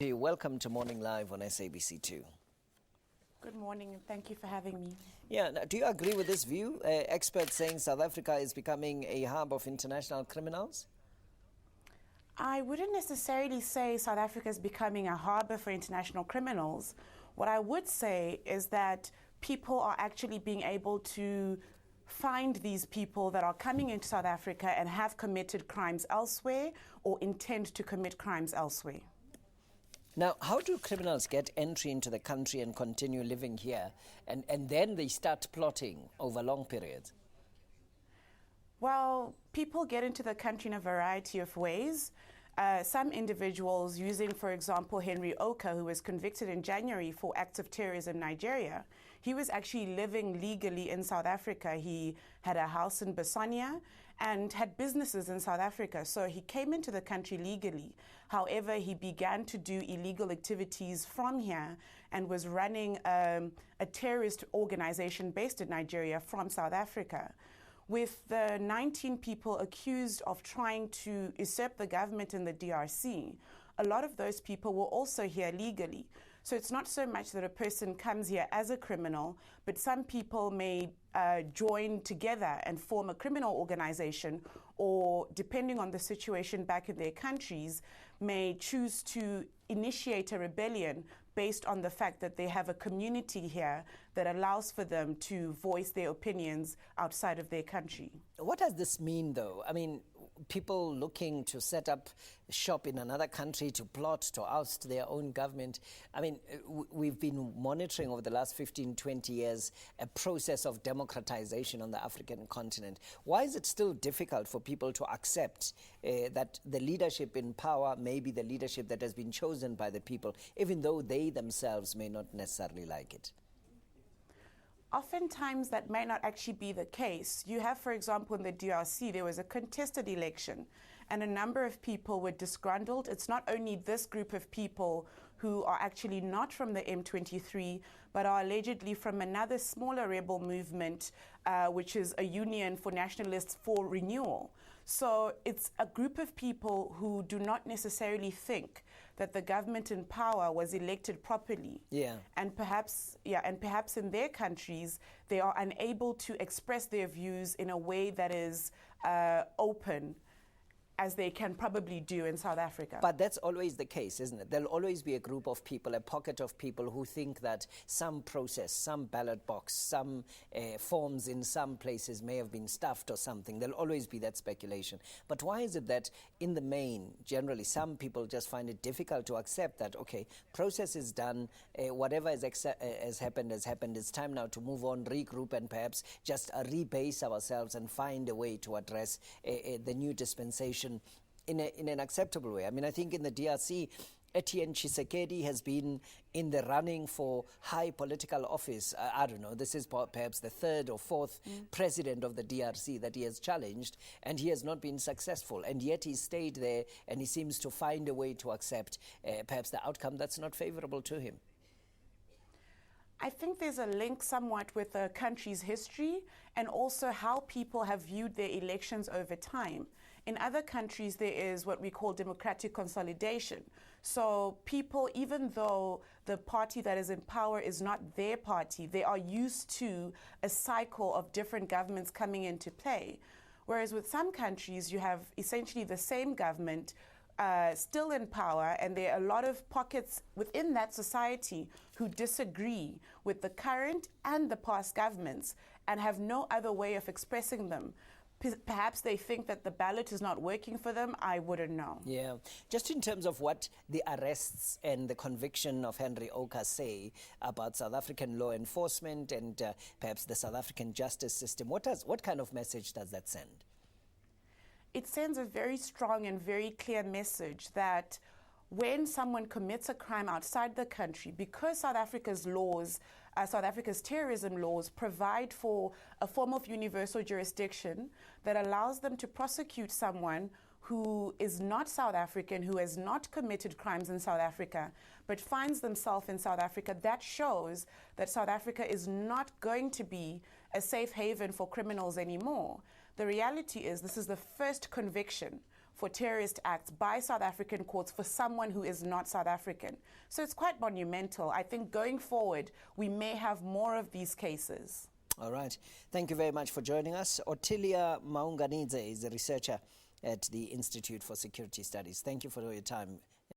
Hey, welcome to Morning Live on SABC2. Good morning and thank you for having me. Yeah, now, do you agree with this view? Experts saying South Africa is becoming a hub of international criminals? I wouldn't necessarily say South Africa is becoming a harbor for international criminals. What I would say is that people are actually being able to find these people that are coming into South Africa and have committed crimes elsewhere or intend to commit crimes elsewhere. Now, how do criminals get entry into the country and continue living here, and then they start plotting over long periods? Well, people get into the country in a variety of ways. Some individuals using, for example, Henry Okah, who was convicted in January for acts of terrorism in Nigeria. He was actually living legally in South Africa. He had a house in Basania and had businesses in South Africa. So he came into the country legally. However, he began to do illegal activities from here and was running a terrorist organization based in Nigeria from South Africa. With the 19 people accused of trying to usurp the government in the DRC, a lot of those people were also here legally. So it's not so much that a person comes here as a criminal, but some people may join together and form a criminal organization, or depending on the situation back in their countries, may choose to initiate a rebellion based on the fact that they have a community here that allows for them to voice their opinions outside of their country. What does this mean, though? I mean, people looking to set up shop in another country to plot to oust their own government. I mean, we've been monitoring over the last 15, 20 years a process of democratization on the African continent. Why is it still difficult for people to accept that the leadership in power may be the leadership that has been chosen by the people, even though they themselves may not necessarily like it? Oftentimes that may not actually be the case. You have, for example, in the DRC, there was a contested election and a number of people were disgruntled. It's not only this group of people who are actually not from the M23, but are allegedly from another smaller rebel movement, which is a union for nationalists for renewal. So it's a group of people who do not necessarily think that the government in power was elected properly. And perhaps in their countries, they are unable to express their views in a way that is open, as they can probably do in South Africa. But that's always the case, isn't it? There'll always be a group of people, a pocket of people who think that some process, some ballot box, some forms in some places may have been stuffed or something. There'll always be that speculation. But why is it that in the main, generally, some people just find it difficult to accept that, okay, process is done, whatever has happened has happened. It's time now to move on, regroup, and perhaps just rebase ourselves and find a way to address the new dispensation in an acceptable way. I mean, I think in the DRC, Etienne Tshisekedi has been in the running for high political office. I don't know, this is perhaps the third or fourth president of the DRC that he has challenged, and he has not been successful. And yet he stayed there, and he seems to find a way to accept perhaps the outcome that's not favorable to him. I think there's a link somewhat with the country's history and also how people have viewed their elections over time. In other countries, there is what we call democratic consolidation. So people, even though the party that is in power is not their party, they are used to a cycle of different governments coming into play. Whereas with some countries, you have essentially the same government still in power, and there are a lot of pockets within that society who disagree with the current and the past governments and have no other way of expressing them. Perhaps they think that the ballot is not working for them. I wouldn't know. Yeah. Just in terms of what the arrests and the conviction of Henry Okah say about South African law enforcement and perhaps the South African justice system, what kind of message does that send? It sends a very strong and very clear message that when someone commits a crime outside the country, because South Africa's laws, South Africa's terrorism laws provide for a form of universal jurisdiction that allows them to prosecute someone who is not South African, who has not committed crimes in South Africa, but finds themselves in South Africa, that shows that South Africa is not going to be a safe haven for criminals anymore. The reality is this is the first conviction for terrorist acts by South African courts for someone who is not South African. So it's quite monumental. I think going forward, we may have more of these cases. All right. Thank you very much for joining us. Ottilia Maunganidze is a researcher at the Institute for Security Studies. Thank you for your time.